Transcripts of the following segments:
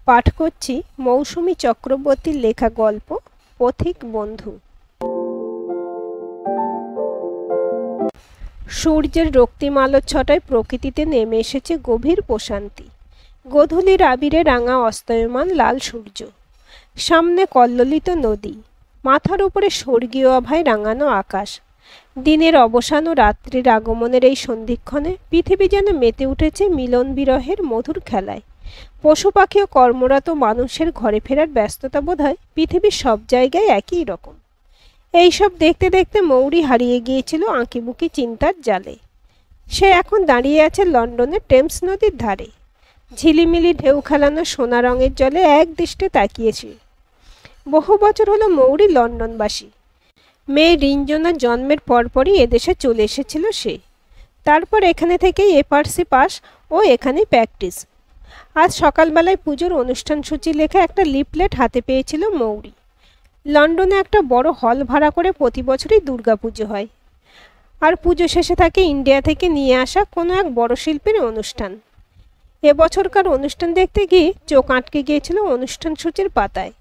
পাঠ করছি মৌসুমী চক্রবর্তীর লেখা গল্প পথিক বন্ধু। সূর্যের রক্তিম আলোচ্ছটায় প্রকৃতিতে নেমে এসেছে গভীর প্রশান্তি। গোধূলির আবিরে রাঙা অস্তয়মান লাল সূর্য, সামনে কল্লোলিত নদী, মাথার উপরে স্বর্গীয় আভায় রাঙানো আকাশ। দিনের অবসান ও রাত্রির আগমনের এই সন্ধিক্ষণে পৃথিবী যেন মেতে উঠেছে মিলন বিরহের মধুর খেলায়। পশু পাখি ও কর্মরত মানুষের ঘরে ফেরার ব্যস্ততা বোধহয় পৃথিবীর সব জায়গায় একই রকম। এইসব দেখতে দেখতে মৌরি হারিয়ে গিয়েছিল আঁকিবুকি চিন্তার জালে। সে এখন দাঁড়িয়ে আছে লন্ডনের টেমস নদীর ধারে। ঝিলিমিলি ঢেউ খেলানো সোনা রঙের জলে এক দৃষ্টে তাকিয়েছে। বহু বছর হলো মৌরি লন্ডনবাসী। মেয়ে রিঞ্জনার জন্মের পরপরই এদেশে চলে এসেছিল সে। তারপর এখানে থেকেই এপার সেপাস ও এখানেই প্র্যাকটিস। আজ সকালবেলায় পুজোর অনুষ্ঠান সূচি লেখা একটা লিফলেট হাতে পেয়েছিল মৌরি। লন্ডনে একটা বড় হল ভাড়া করে প্রতি বছরই দুর্গাপুজো হয়, আর পুজো শেষে থাকে ইন্ডিয়া থেকে নিয়ে আসা কোনো এক বড় শিল্পীর অনুষ্ঠান। এবছরকার অনুষ্ঠান দেখতে গিয়ে চোখ আটকে গিয়েছিল অনুষ্ঠান সূচির পাতায়।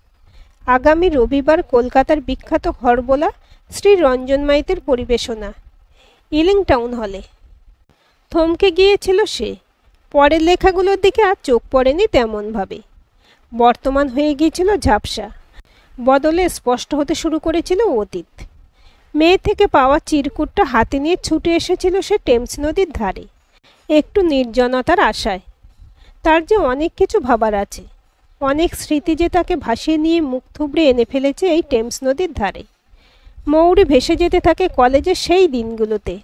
আগামী রবিবার কলকাতার বিখ্যাত হরবোলা শ্রী রঞ্জন মাইতের পরিবেশনা ইলিং টাউন হলে। থমকে গিয়েছিল সে। পরের লেখাগুলোর দিকে আর চোখ পড়েনি তেমনভাবে। বর্তমান হয়ে গিয়েছিল ঝাপসা, বদলে স্পষ্ট হতে শুরু করেছিল অতীত। মেয়ে থেকে পাওয়া চিরকুটটা হাতে নিয়ে ছুটে এসেছিল সে টেমস নদীর ধারে, একটু নির্জনতার আশায়। তার যে অনেক কিছু ভাবার আছে, অনেক স্মৃতি যে তাকে ভাসিয়ে নিয়ে মুখ থুবড়ে এনে ফেলেছে এই টেমস নদীর ধারে। মৌরি ভেসে যেতে থাকে কলেজের সেই দিনগুলোতে,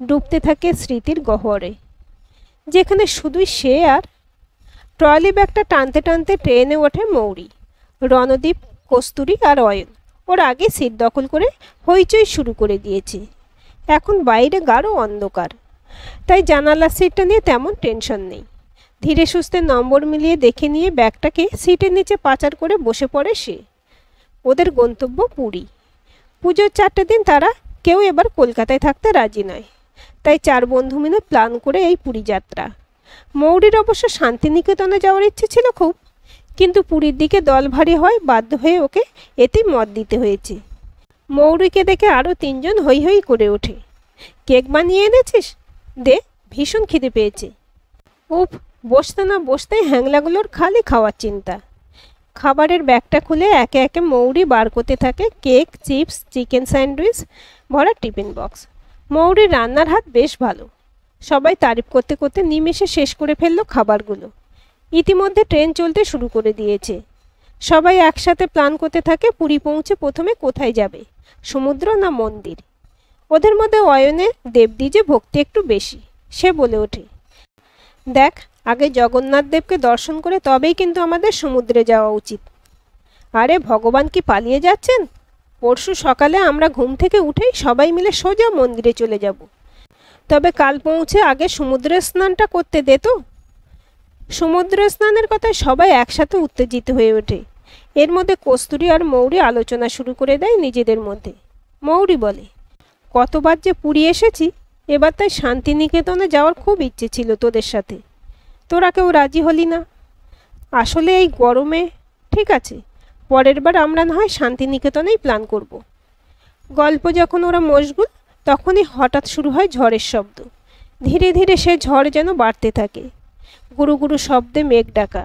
ডুবতে থাকে স্মৃতির গহ্বরে, যেখানে শুধুই সে আর। ট্রলি ব্যাগটা টানতে টানতে ট্রেনে ওঠে মৌরি। রণদীপ, কস্তুরী আর অয়ন ওর আগে সিট দখল করে হইচই শুরু করে দিয়েছে। এখন বাইরে গাঢ় অন্ধকার, তাই জানালার সিটটা নিয়ে তেমন টেনশন নেই। ধীরে সুস্থে নম্বর মিলিয়ে দেখে নিয়ে ব্যাগটাকে সিটের নিচে পাচার করে বসে পড়ে সে। ওদের গন্তব্য পুরী। পুজোর 4টে দিন তারা কেউ এবার কলকাতায় থাকতে রাজি নয়, তাই 4 বন্ধু মিলে প্ল্যান করে এই পুরী যাত্রা। মৌরির অবশ্য শান্তিনিকেতনে যাওয়ার ইচ্ছে ছিল খুব, কিন্তু পুরীর দিকে দল ভারী হয় বাধ্য হয়ে ওকে এতেই মত দিতে হয়েছে। মৌরিকে দেখে আরও 3 জন হৈ হৈ করে ওঠে। কেক বানিয়ে এনেছিস? দে, ভীষণ খিদে পেয়েছে। উফ, বসতে না বসতেই হ্যাংলাগুলোর খালি খাওয়ার চিন্তা। খাবারের ব্যাগটা খুলে একে একে মৌরি বার করতে থাকে কেক, চিপস, চিকেন স্যান্ডউইচ ভরা টিফিন বক্স। মৌরির রান্নার হাত বেশ ভালো। সবাই তারিফ করতে করতে নিমেষে শেষ করে ফেললো খাবারগুলো। ইতিমধ্যে ট্রেন চলতে শুরু করে দিয়েছে। সবাই একসাথে প্ল্যান করতে থাকে পুরী পৌঁছে প্রথমে কোথায় যাবে, সমুদ্র না মন্দির। ওদের মধ্যে অয়নের দেবদ্বিজে ভক্তি একটু বেশি। সে বলে ওঠে, দেখ, আগে জগন্নাথ দেবকে দর্শন করে তবেই কিন্তু আমাদের সমুদ্রে যাওয়া উচিত। আরে ভগবান কি পালিয়ে যাচ্ছেন? পরশু সকালে আমরা ঘুম থেকে উঠেই সবাই মিলে সোজা মন্দিরে চলে যাব। তবে কাল পৌঁছে আগে সমুদ্রে স্নানটা করতে দে তো। সমুদ্র স্নানের কথায় সবাই একসাথে উত্তেজিত হয়ে ওঠে। এর মধ্যে কস্তুরী আর মৌরি আলোচনা শুরু করে দেয় নিজেদের মধ্যে। মৌরি বলে, কতবার যে পুরী এসেছি, এবার তাই শান্তিনিকেতনে যাওয়ার খুব ইচ্ছে ছিল তোদের সাথে। তোরা কেউ রাজি হলি না। আসলে এই গরমে ঠিক আছে, পরের বার আমরা না হয় শান্তিনিকেতনেই প্ল্যান করব। গল্প যখন ওরা মশগুল, তখনই হঠাৎ শুরু হয় ঝড়ের শব্দ। ধীরে ধীরে সে ঝড় যেন বাড়তে থাকে। গুরু গুরু শব্দে মেঘ ডাকা,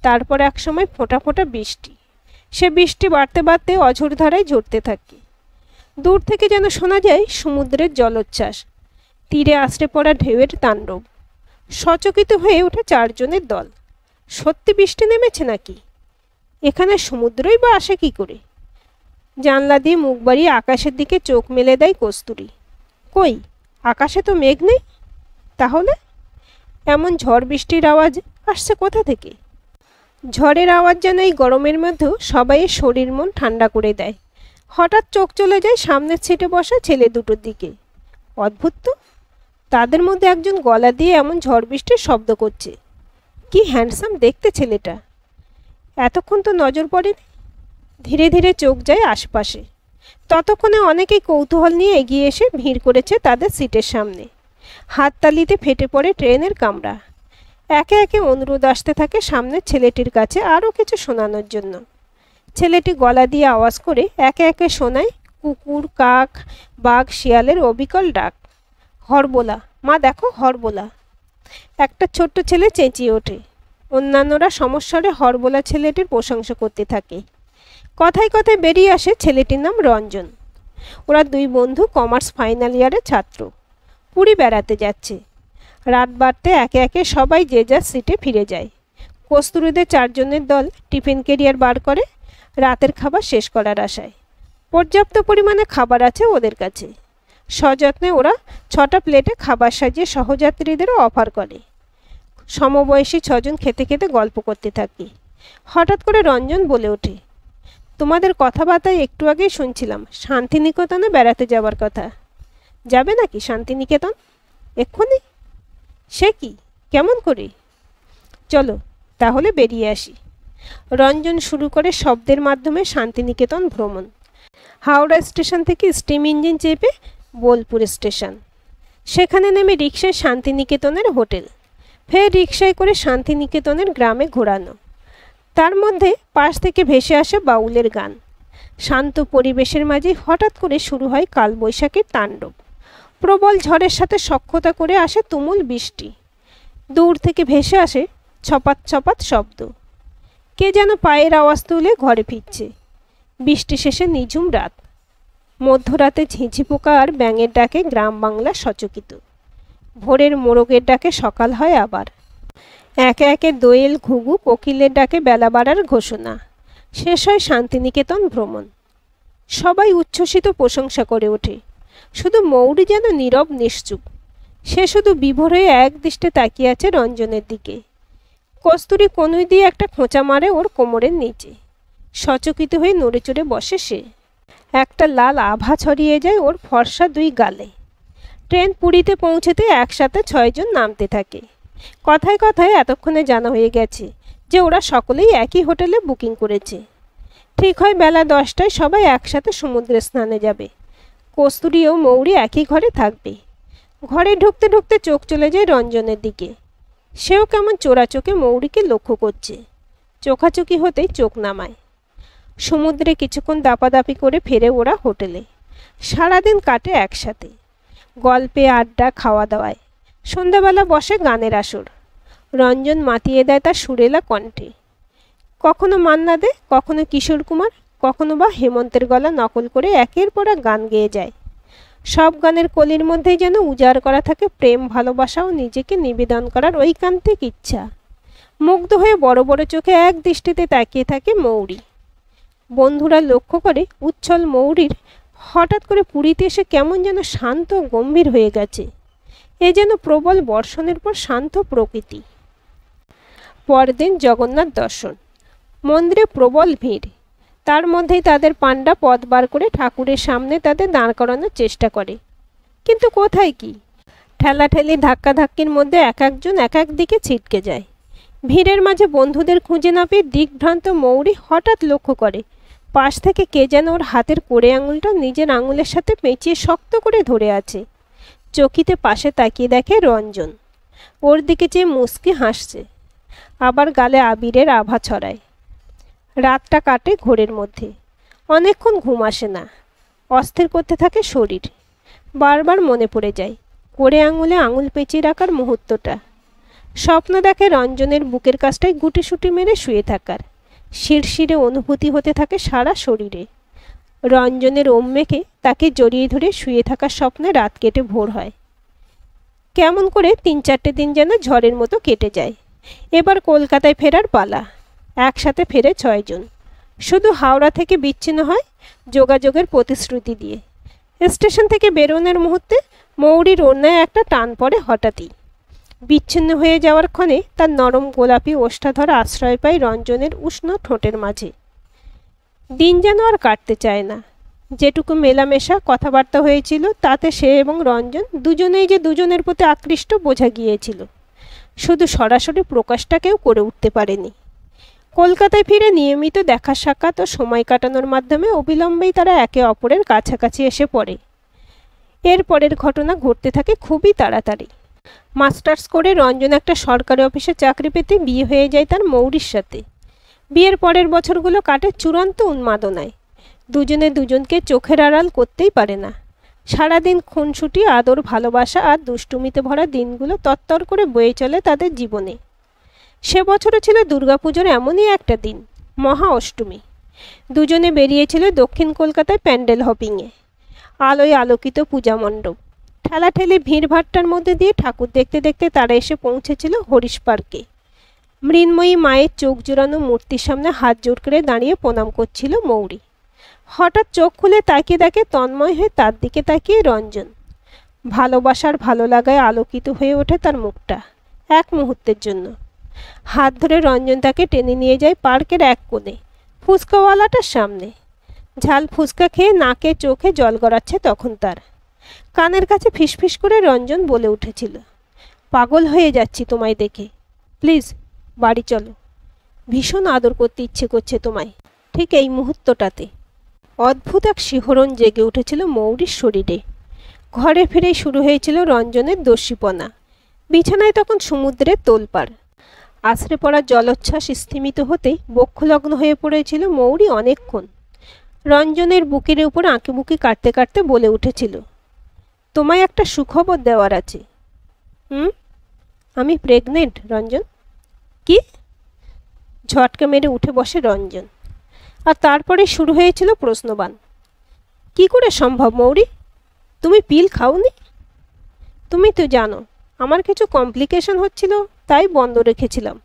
তারপর একসময় ফোঁটা ফোঁটা বৃষ্টি। সে বৃষ্টি বাড়তে বাড়তে অঝোর ধারায় ঝরতে থাকে। দূর থেকে যেন শোনা যায় সমুদ্রের জলোচ্ছ্বাস, তীরে আছড়ে পড়া ঢেউয়ের তাণ্ডব। সচকিত হয়ে ওঠে 4 জনের দল। সত্যি বৃষ্টি নেমেছে নাকি? এখানে সমুদ্রই বা আসে কি করে? জানলা দিয়ে মুখ বাড়িয়ে আকাশের দিকে চোখ মেলে দেয় কস্তুরী। কই, আকাশে তো মেঘ নেই। তাহলে এমন ঝড় বৃষ্টির আওয়াজ আসছে কোথা থেকে? ঝড়ের আওয়াজ যেন এই গরমের মধ্যেও সবাইয়ের শরীর মন ঠান্ডা করে দেয়। হঠাৎ চোখ চলে যায় সামনের সিটে বসা ছেলে দুটোর দিকে। অদ্ভুত তো, তাদের মধ্যে একজন গলা দিয়ে এমন ঝড় বৃষ্টির শব্দ করছে। কি হ্যান্ডসাম দেখতে ছেলেটা! এতক্ষণ তো নজর পড়েনি। ধীরে ধীরে চোখ যায় আশপাশে। ততক্ষণে অনেকেই কৌতূহল নিয়ে এগিয়ে এসে ভিড় করেছে তাদের সিটের সামনে। হাততালিতে ফেটে পড়ে ট্রেনের কামরা। একে একে অনুরোধ আসতে থাকে সামনের ছেলেটির কাছে আরও কিছু শোনানোর জন্য। ছেলেটি গলা দিয়ে আওয়াজ করে একে একে শোনায় কুকুর, কাক, বাঘ, শিয়ালের অবিকল ডাক। হরবোলা, মা দেখো হরবোলা। একটা ছোট্ট ছেলে চেঁচিয়ে ওঠে। অন্যান্যরা সমস্বরে হরবোলা ছেলেটির প্রশংসা করতে থাকে। কথায় কথায় বেরিয়ে আসে ছেলেটির নাম রঞ্জন। ওরা দুই বন্ধু কমার্স ফাইনাল ইয়ারের ছাত্র। পুরী বেড়াতে যাচ্ছে। রাত বাড়তে একে একে সবাই যে যার সিটে ফিরে যায়। কস্তুরীদের 4 জনের দল টিফিন ক্যারিয়ার বার করে রাতের খাবার শেষ করার আশায়। পর্যাপ্ত পরিমাণে খাবার আছে ওদের কাছে। সযত্নে ওরা 6টা প্লেটে খাবার সাজিয়ে সহযাত্রীদেরও অফার করে। সমবয়সী 6 জন খেতে খেতে গল্প করতে থাকে। হঠাৎ করে রঞ্জন বলে ওঠে, তোমাদের কথাবার্তায় একটু আগেই শুনছিলাম শান্তিনিকেতনে বেড়াতে যাওয়ার কথা। যাবে নাকি শান্তিনিকেতন? এক্ষুনি? সে কি, কেমন করে? চলো তাহলে বেরিয়ে আসি। রঞ্জন শুরু করে শব্দের মাধ্যমে শান্তিনিকেতন ভ্রমণ। হাওড়া স্টেশন থেকে স্টিম ইঞ্জিন চেপে বোলপুর স্টেশন, সেখানে নেমে রিকশায় শান্তিনিকেতনের হোটেল, ফের রিকশায় করে শান্তিনিকেতনের গ্রামে ঘোরানো। তার মধ্যে পাশ থেকে ভেসে আসে বাউলের গান। শান্ত পরিবেশের মাঝে হঠাৎ করে শুরু হয় কালবৈশাখীর তাণ্ডব। প্রবল ঝড়ের সাথে সখ্যতা করে আসে তুমুল বৃষ্টি। দূর থেকে ভেসে আসে ছপাত ছপাত শব্দ। কে যেন পায়ের আওয়াজ তুলে ঘরে ফিরছে। বৃষ্টি শেষে নিঝুম রাত। মধ্যরাতে ঝিঁঝি পোকা আর ব্যাঙের ডাকে গ্রাম বাংলা সচকিত। ভোরের মোরগের ডাকে সকাল হয় আবার। একে একে দোয়েল, ঘুঘু, কোকিলের ডাকে বেলা বাড়ার ঘোষণা। শেষ হয় শান্তিনিকেতন ভ্রমণ। সবাই উচ্ছ্বসিত প্রশংসা করে ওঠে। শুধু মৌরি যেন নীরব নিশ্চুপ। সে শুধু বিভোর হয়ে এক দৃষ্টে তাকিয়ে আছে রঞ্জনের দিকে। কস্তুরী কনুই দিয়ে একটা খোঁচা মারে ওর কোমরের নিচে। সচকিত হয়ে নড়ে চড়ে বসে সে। একটা লাল আভা ছড়িয়ে যায় ওর ফর্সা 2 গালে। ট্রেন পুরীতে পৌঁছেতে একসাথে 6 জন নামতে থাকে। কথায় কথায় এতক্ষণে জানা হয়ে গেছে যে ওরা সকলেই একই হোটেলে বুকিং করেছে। ঠিক হয় বেলা 10টায় সবাই একসাথে সমুদ্রে স্নানে যাবে। কস্তুরী ও মৌরি একই ঘরে থাকবে। ঘরে ঢুকতে ঢুকতে চোখ চলে যায় রঞ্জনের দিকে। সেও কেমন চোরা চোখে মৌরিকে লক্ষ্য করছে। চোখাচোখি হতেই চোখ নামায়। সমুদ্রে কিছুক্ষণ দাপাদাপি করে ফেরে ওরা হোটেলে। সারাদিন কাটে একসাথে, গল্পে, আড্ডা, খাওয়া দাওয়ায়। সন্ধ্যাবেলা বসে গানের আসর। রঞ্জন মাতিয়ে দেয় তার সুরেলা কণ্ঠে। কখনো মান্না দে, কখনো কিশোর কুমার, কখনো বা হেমন্তের গলা নকল করে একের পর এক গান গেয়ে যায়। সব গানের কলির মধ্যেই যেন উজাড় করা থাকে প্রেম, ভালোবাসা ও নিজেকে নিবেদন করার ঐকান্তিক ইচ্ছা। মুগ্ধ হয়ে বড় বড় চোখে এক দৃষ্টিতে তাকিয়ে থাকে মৌরি। বন্ধুরা লক্ষ্য করে উচ্ছল মৌরির হঠাৎ করে পুরীতে এসে কেমন যেন শান্ত গম্ভীর হয়ে গেছে। এ যেন প্রবল বর্ষণের পর শান্ত প্রকৃতি। পরদিন জগন্নাথ দর্শন। মন্দিরে প্রবল ভিড়। তার মধ্যেই তাদের পাণ্ডা পথ বার করে ঠাকুরের সামনে তাদের দাঁড় করানোর চেষ্টা করে। কিন্তু কোথায় কি, ঠেলাঠেলি ধাক্কাধাক্কির মধ্যে এক একজন এক এক দিকে ছিটকে যায়। ভিড়ের মাঝে বন্ধুদের খুঁজে না পেয়ে দিকভ্রান্ত মৌরি হঠাৎ লক্ষ্য করে পাশ থেকে কে যেন ওর হাতের কোড়ে আঙুলটা নিজের আঙুলের সাথে পেঁচিয়ে শক্ত করে ধরে আছে। চকিতে পাশে তাকিয়ে দেখে রঞ্জন। ওর দিকে চেয়ে মুচকি হাসছে, আবার গালে আবিরের আভা ছড়ায়। রাতটা কাটে ঘোরের মধ্যে। অনেকক্ষণ ঘুম আসে না। অস্থির করতে থাকে শরীর। বারবার মনে পড়ে যায় কোড়ে আঙুলে আঙুল পেঁচিয়ে রাখার মুহূর্তটা। স্বপ্ন দেখে রঞ্জনের বুকের কাছটায় গুটিসুটি মেরে শুয়ে থাকার। শিরশিরে অনুভূতি হতে থাকে সারা শরীরে। রঞ্জনের ওম মেখে তাকে জড়িয়ে ধরে শুয়ে থাকার স্বপ্নে রাত কেটে ভোর হয়। কেমন করে 3-4টে দিন যেন ঝড়ের মতো কেটে যায়। এবার কলকাতায় ফেরার পালা। একসাথে ফেরে 6 জন। শুধু হাওড়া থেকে বিচ্ছিন্ন হয় যোগাযোগের প্রতিশ্রুতি দিয়ে। স্টেশন থেকে বেরোনোর মুহূর্তে মৌরির ওড়নায় একটা টান পড়ে হঠাৎই। বিচ্ছিন্ন হয়ে যাওয়ার ক্ষণে তার নরম গোলাপি ওষ্ঠাধর আশ্রয় পায় রঞ্জনের উষ্ণ ঠোঁটের মাঝে। দিন যেন আর কাটতে চায় না। যেটুকু মেলামেশা কথাবার্তা হয়েছিল তাতে সে এবং রঞ্জন দুজনেই যে দুজনের প্রতি আকৃষ্ট বোঝা গিয়েছিল। শুধু সরাসরি প্রকাশটা কেউ করে উঠতে পারেনি। কলকাতায় ফিরে নিয়মিত দেখা সাক্ষাৎ ও সময় কাটানোর মাধ্যমে অবিলম্বেই তারা একে অপরের কাছাকাছি এসে পড়ে। এর পরের ঘটনা ঘটতে থাকে খুবই তাড়াতাড়ি। মাস্টার্স করে রঞ্জন একটা সরকারি অফিসে চাকরি পেতে বিয়ে হয়ে যায় তার মৌরির সাথে। বিয়ের পরের বছরগুলো কাটে চূড়ান্ত উন্মাদনায়। দুজনে দুজনকে চোখের আড়াল করতেই পারে না। সারাদিন খুনসুটি, আদর, ভালোবাসা আর দুষ্টুমিতে ভরা দিনগুলো তত্তর করে বয়ে চলে তাদের জীবনে। সে বছরও ছিল দুর্গাপুজোর এমনই একটা দিন, মহা অষ্টমী। দুজনে বেরিয়েছিল দক্ষিণ কলকাতায় প্যান্ডেল হপিংয়ে। আলোয় আলোকিত পূজা মণ্ডপ, ঠেলাঠেলি ভিড়ভাট্টার মধ্যে দিয়ে ঠাকুর দেখতে দেখতে তারা এসে পৌঁছেছিল হরিশ পার্কে। মৃন্ময়ী মায়ের চোখ জোড়ানো মূর্তির সামনে হাত জোড় করে দাঁড়িয়ে প্রণাম করছিল মৌরি। হঠাৎ চোখ খুলে তাকিয়ে দেখে তন্ময় হয়ে তার দিকে তাকিয়ে রঞ্জন। ভালোবাসার ভালো লাগায় আলোকিত হয়ে ওঠে তার মুখটা এক মুহূর্তের জন্য। হাত ধরে রঞ্জন তাকে টেনে নিয়ে যায় পার্কের এক কোণে, ফুচকাওয়ালাটার সামনে। ঝাল ফুচকা খেয়ে নাকে চোখে জল গড়াচ্ছে তখন তার। কানের কাছে ফিসফিস করে রঞ্জন বলে উঠেছিল, পাগল হয়ে যাচ্ছি তোমায় দেখে, প্লিজ বাড়ি চলো। ভীষণ আদর করতে ইচ্ছে করছে তোমায় ঠিক এই মুহূর্তটাতে। অদ্ভুত এক শিহরণ জেগে উঠেছিল মৌরির শরীরে। ঘরে ফিরেই শুরু হয়েছিল রঞ্জনের দস্যিপনা। বিছানায় তখন সমুদ্রের তোলপাড়। আছড়ে পড়া জলোচ্ছ্বাস স্থিমিত হতেই বক্ষলগ্ন হয়ে পড়েছিল মৌরি অনেকক্ষণ। রঞ্জনের বুকের উপর আঁকিবুকি কাটতে কাটতে বলে উঠেছিল, তোমায় একটা সুখবর দেওয়ার আছে। আমি প্রেগনেন্ট রঞ্জন। কি? ঝটকা মেরে উঠে বসে রঞ্জন। আর তারপরে শুরু হয়েছিল প্রশ্নবাণ। কি করে সম্ভব মৌরি? তুমি পিল খাওনি? তুমি তো জানো আমার কিছু কমপ্লিকেশন হচ্ছিল, তাই বন্ধ রেখেছিলাম।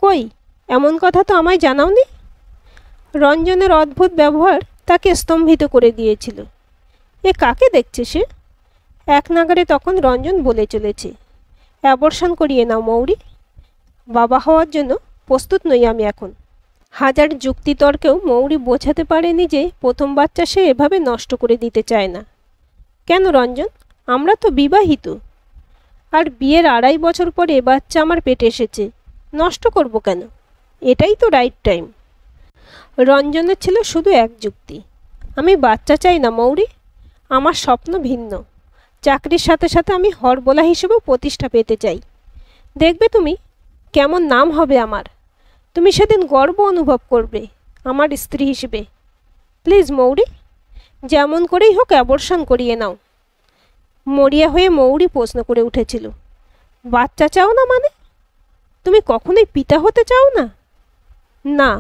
কই, এমন কথা তো আমায় জানাওনি। রঞ্জনের অদ্ভুত ব্যবহার তাকে স্তম্ভিত করে দিয়েছিল। এ কাকে দেখছে সে? এক নাগারে তখন রঞ্জন বলে চলেছে, অ্যাবর্শন করিয়ে নাও মৌরি। বাবা হওয়ার জন্য প্রস্তুত নই আমি এখন। হাজার যুক্তিতর্কেও মৌরি বোঝাতে পারেনি যে প্রথম বাচ্চা সে এভাবে নষ্ট করে দিতে চায় না। কেন রঞ্জন, আমরা তো বিবাহিত। আর বিয়ের 2.5 বছর পরে বাচ্চা আমার পেটে এসেছে, নষ্ট করব কেন? এটাই তো রাইট টাইম। রঞ্জনের ছিল শুধু এক যুক্তি, আমি বাচ্চা চাই না মৌরি, আমার স্বপ্ন ভিন্ন। চাকরির সাথে সাথে আমি হরবোলা হিসেবেও প্রতিষ্ঠা পেতে চাই। দেখবে তুমি কেমন নাম হবে আমার। তুমি সেদিন গর্ব অনুভব করবে আমার স্ত্রী হিসেবে। প্লিজ মৌরি, যেমন করেই হোক অ্যাবর্শন করিয়ে নাও। মরিয়া হয়ে মৌরি প্রশ্ন করে উঠেছিল, বাচ্চা চাও না মানে? তুমি কখনোই পিতা হতে চাও না? না,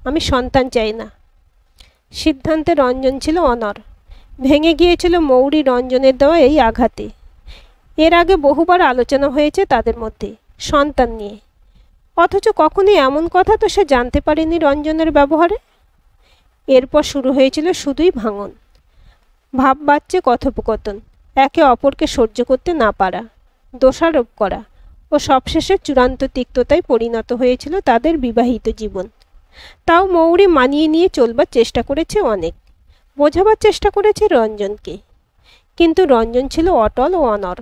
আমি সন্তান চাই না। সিদ্ধান্তে রঞ্জন ছিল অনড়। ভেঙে গিয়েছিল মৌরি রঞ্জনের দেওয়া এই আঘাতে। এর আগে বহুবার আলোচনা হয়েছে তাদের মধ্যে সন্তান নিয়ে, অথচ কখনোই এমন কথা তো সে জানতে পারেনি রঞ্জনের ব্যবহারে। এরপর শুরু হয়েছিল শুধুই ভাঙন, ভাব বাচ্চে কথোপকথন, একে অপরকে সহ্য করতে না পারা, দোষারোপ করা ও সবশেষে চূড়ান্ত তিক্ততায় পরিণত হয়েছিল তাদের বিবাহিত জীবন। তাও মৌরি মানিয়ে নিয়ে চলবার চেষ্টা করেছে অনেক, বোঝাবার চেষ্টা করেছে রঞ্জনকে। কিন্তু রঞ্জন ছিল অটল ও অনড়।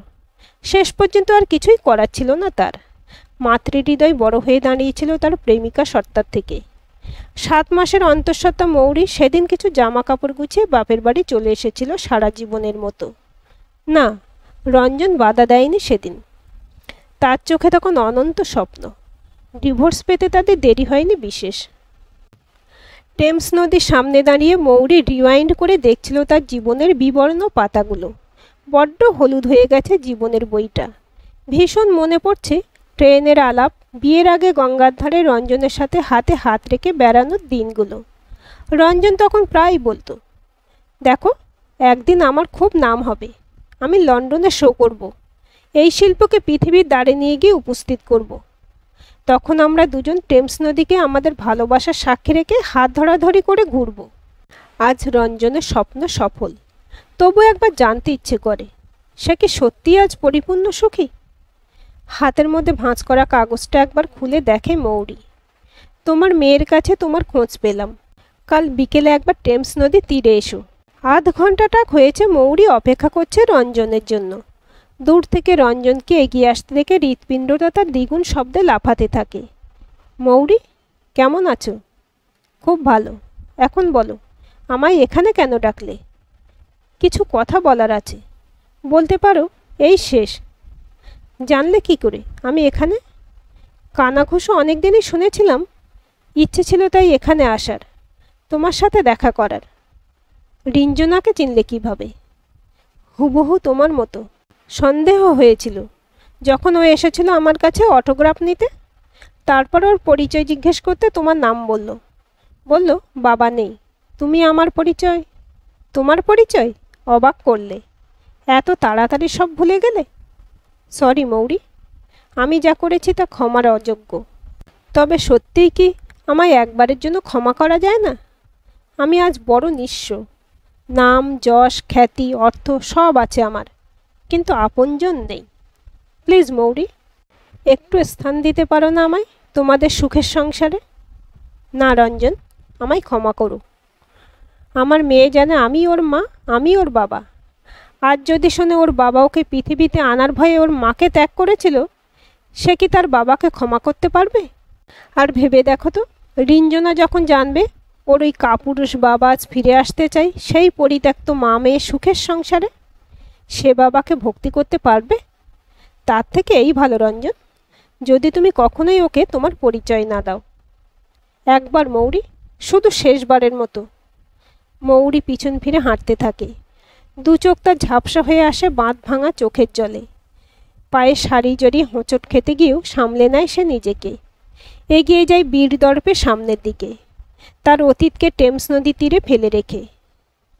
শেষ পর্যন্ত আর কিছুই করার ছিল না তার। মাতৃহৃদয় বড় হয়ে দাঁড়িয়েছিল তার প্রেমিকা সত্তার থেকে। 7 মাসের অন্তঃসত্ত্বা মৌরি সেদিন কিছু জামা কাপড় গুছিয়ে বাপের বাড়ি চলে এসেছিল সারা জীবনের মতো। না, রঞ্জন বাধা দেয়নি সেদিন। তার চোখে তখন অনন্ত স্বপ্ন। ডিভোর্স পেতে তাদের দেরি হয়নি বিশেষ। টেমস নদীর সামনে দাঁড়িয়ে মৌরি রিওয়াইন্ড করে দেখছিল তার জীবনের বিবর্ণ পাতাগুলো। বড্ড হলুদ হয়ে গেছে জীবনের বইটা। ভীষণ মনে পড়ছে ট্রেনের আলাপ, বিয়ের আগে গঙ্গার ধারে রঞ্জনের সাথে হাতে হাত রেখে বেড়ানোর দিনগুলো। রঞ্জন তখন প্রায় বলতো, দেখো একদিন আমার খুব নাম হবে, আমি লন্ডনে শো করব, এই শিল্পকে পৃথিবীর দ্বারে নিয়ে গিয়ে উপস্থিত করব। তখন আমরা দুজন টেমস নদীকে আমাদের ভালোবাসার সাক্ষী রেখে হাত ধরাধরি করে ঘুরব। আজ রঞ্জনের স্বপ্ন সফল, তবু একবার জানতে ইচ্ছে করে সে কি সত্যি আজ পরিপূর্ণ সুখী। হাতের মধ্যে ভাঁজ করা কাগজটা একবার খুলে দেখে মৌরি। তোমার মেয়ের কাছে তোমার খোঁজ পেলাম, কাল বিকেলে একবার টেমস নদী তীরে এসো। আধ ঘন্টাটাক হয়েছে মৌরি অপেক্ষা করছে রঞ্জনের জন্য। দূর থেকে রঞ্জনকে এগিয়ে আসতে দেখে হৃৎপিণ্ডটা তার দ্বিগুণ শব্দে লাফাতে থাকে। মৌরি, কেমন আছো? খুব ভালো। এখন বলো, আমায় এখানে কেন ডাকলে? কিছু কথা বলার আছে। বলতে পারো এই শেষ। জানলে কি করে আমি এখানে? কানাঘুষো অনেক দিনই শুনেছিলাম, ইচ্ছে ছিল তাই এখানে আসার, তোমার সাথে দেখা করার। রিঞ্জনাকে চিনলে কিভাবে? হুবহু তোমার মতো। সন্দেহ হয়েছিল যখন ও এসেছিল আমার কাছে অটোগ্রাফ নিতে। তারপর ওর পরিচয় জিজ্ঞেস করতে তোমার নাম বলল। বলল বাবা নেই, তুমি আমার পরিচয়। তোমার পরিচয়? অবাক করলে। এত তাড়াতাড়ি সব ভুলে গেলে? সরি মৌরি, আমি যা করেছি তা ক্ষমার অযোগ্য। তবে সত্যিই কি আমায় একবারের জন্য ক্ষমা করা যায় না? আমি আজ বড় নিঃস্ব। নাম, যশ, খ্যাতি, অর্থ সব আছে আমার, কিন্তু আপনজন নেই। প্লিজ মৌরি, একটু স্থান দিতে পারো না আমায় তোমাদের সুখের সংসারে? না রঞ্জন, আমায় ক্ষমা করো। আমার মেয়ে জানে আমি ওর মা, আমি ওর বাবা। আজ যদি শোনে ওর বাবা ওকে পৃথিবীতে আনার ভয়ে ওর মাকে ত্যাগ করেছিল, সে কি তার বাবাকে ক্ষমা করতে পারবে? আর ভেবে দেখো তো, রিঞ্জনা যখন জানবে ওর ওই কাপুরুষ বাবা আজ ফিরে আসতে চাই সেই পরিত্যক্ত মা মেয়ে সুখের সংসারে, সে বাবাকে ভক্তি করতে পারবে? তার থেকে এই ভালো রঞ্জন, যদি তুমি কখনোই ওকে তোমার পরিচয় না দাও। একবার মৌরি, শুধু শেষবারের মতো। মৌরি পিছন ফিরে হাঁটতে থাকে। দু চোখ তার ঝাপসা হয়ে আসে বাঁধ ভাঙা চোখের জলে। পায়ে শাড়ি জড়িয়ে হোঁচট খেতে গিয়েও সামলে নেয় সে নিজেকে। এগিয়ে যায় বীর দর্পে সামনের দিকে, তার অতীতকে টেমস নদীর তীরে ফেলে রেখে।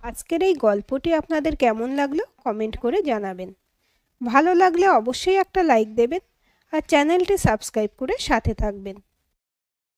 আজকের এই গল্পটি আপনাদের কেমন লাগলো কমেন্ট করে জানাবেন। ভালো লাগলে অবশ্যই একটা লাইক দেবেন আর চ্যানেলটি সাবস্ক্রাইব করে সাথে থাকবেন।